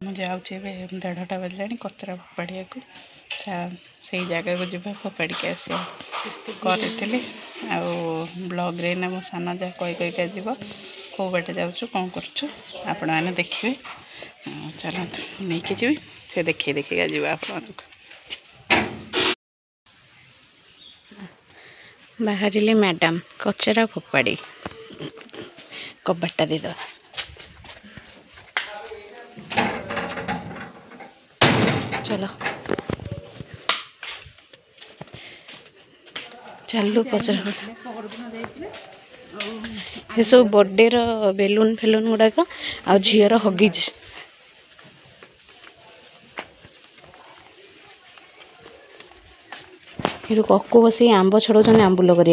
मुझे जाऊँचे 1:30 बजलानी कचरा फोपाड़िया को से जगह को जीवा फोपाड़ी के आसा करी ब्लॉग रे ना मो सान जा कहीका जीव कौ बाटे जाऊँ कौन करूँ आपण मैंने देखिए चलते नहीं कि जी से देखे देखिका जी आप बाहर मैडम कचरा फोपाड़ी कबाटा देद चलो चलू कचरा ये सब बर्थडे रो बेलून फेलून गुड़ाक आ झीर हगिज ये ककु बस आंब छड़ाऊँ आंबुल कर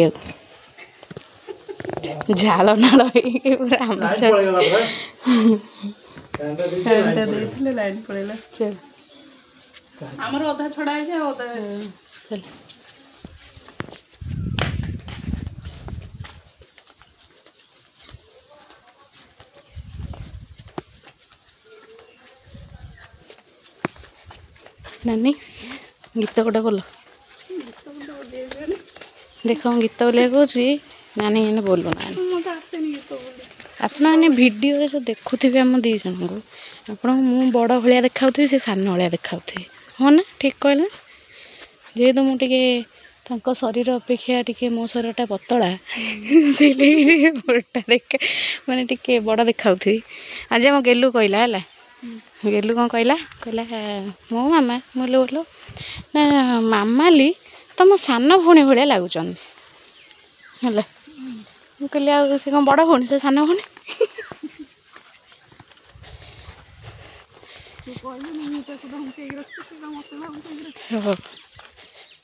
झाल नाल लाइन पड़ेगा चल आमर अधा छड़ा है अधा चल नानी गीत गोटे बोल देख गीत बोलिया कौन नानी मैंने बोलू ना आपने भिडियो जो देखुवे आम दी जन को आप मुझे बड़ भाया देखा से सान भाया देखा हाँ ना ठीक कहला जेहेतु मुझे शरीर अपेक्षा टी मो शरीरटा पतला से बड़ा देखा माने टी बड़ देखा आज आम गेलु कहला है गेलु कौन कहला कहला मो मामा बोले बोलो ना मामाली तुम सान भौणी भाया लगुच है कहली से कौन बड़ भौणी से सान भौणी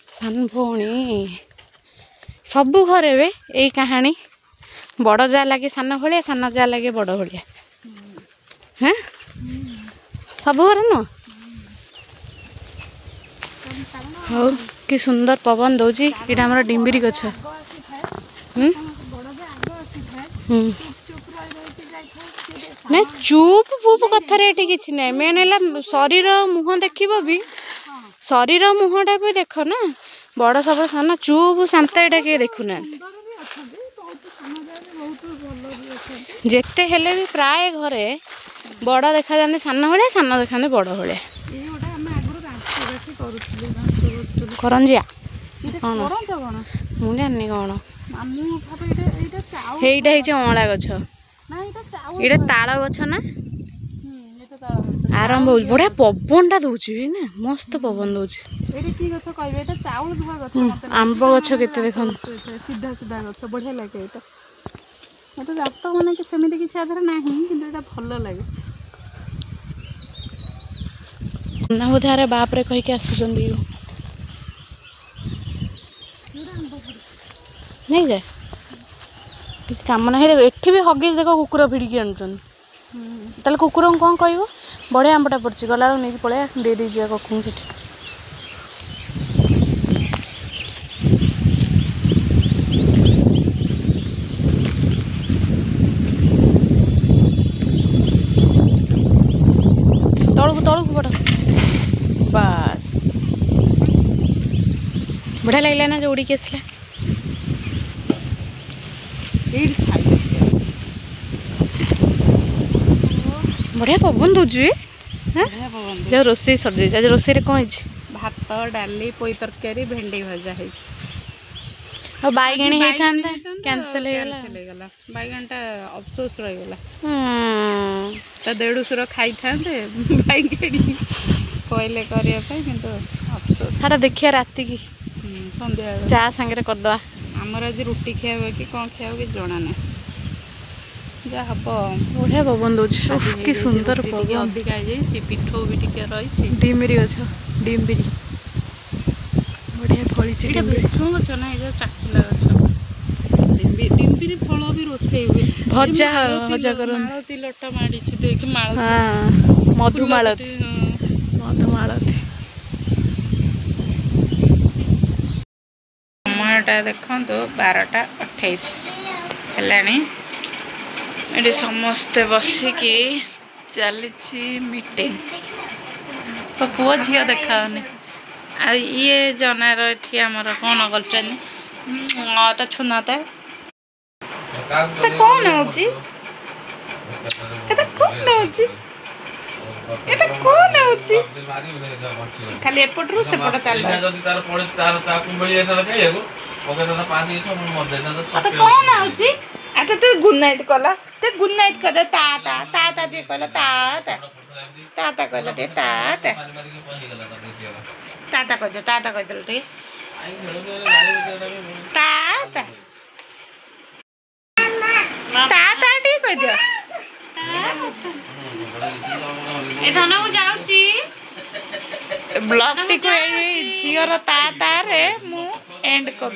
सान भौणी सबू घरे वे यही कहानी बड़ जा लगे सान भाया सान जा लगे बड़ भाया हाँ सब घर नु हाँ कि सुंदर पवन दौची इटा हमारा डिम्बिरी गछ ना चुप फूप कथार कि ना मेन है शरीर मुह देख भी शरीर मुहटा भी देख ना बड़ सब सान चुप शांता एटा किए देखुना जेते हेले भी प्राय घरे बड़ देखा जाते सान भाया सान देखा बड़ भाया करंजिया मुझे जानी कौन यहीटा अँला गछ ये ताल गछ ना आरंभ हो बढ़िया पवन टा दौर ना मस्त पवन दौर आंब गछ के देख सीधा सीधा गछ बढ़िया लगे तो जात मैंने सेमती किसी आधार ना कि भल लगे ना बोधे आरे बाप रे कहीकि आसुच नहीं जाए किसी कम ना एठी भी हगिज देख कुकुर भिड़िकी आणुचन कुकुर को कौन कह बढ़िया आंबटा पड़ी गला नहीं पलैया दे दीजिए ककू से तौक तौक पड़ बस बढ़िया लगला ना जो उड़ी आसला बढ़िया पवन दौर जो रोसे सर जाइए आज रोसे कौन भात डाली पोई तरकारी भेंडी भजा है बैगणी कैंसल गला बैगणटा अफसोस रहीगला देढ़शुर खाई था बैगणी कहले करने अफसोस हाँ देखिए राति की सन्ध्या चा सांगे करदे आमर आज रुटी खाया कि कौन खाया कि जना ना जा हम बढ़िया पवन दौर कि सुंदर पवन अधिका पिठो भी टिके रही डिम्बिरी गछ डिम्बिरी बढ़िया फली भीष्म गछ ना ये चाखला गछ डिम्बिरी फल भी रोसे हुए भजा भजा कर मालती लटा माड़ी देख माल मधुमालती मधुमालती समयटा देखो 12:28 है ये समस्ते बसिकी चली मीटिंग तो पुओ झील देखाने आ ये जनार ये आमर कौन कर छुनाता कौन होची कौन होची खाली एपटरू सेपट चल कौन होची अच्छा ते गुड नाइट कला ते गुड नाइट कर ता ता ता ता दे कला ता ता ता ता कला दे ता ता ता ता कह ता ता कह दे ता ता ता ता ठीक कह दियो ए धन मु जाउची ब्लॉग टी को ए झियर ता ता रे मु एंड कर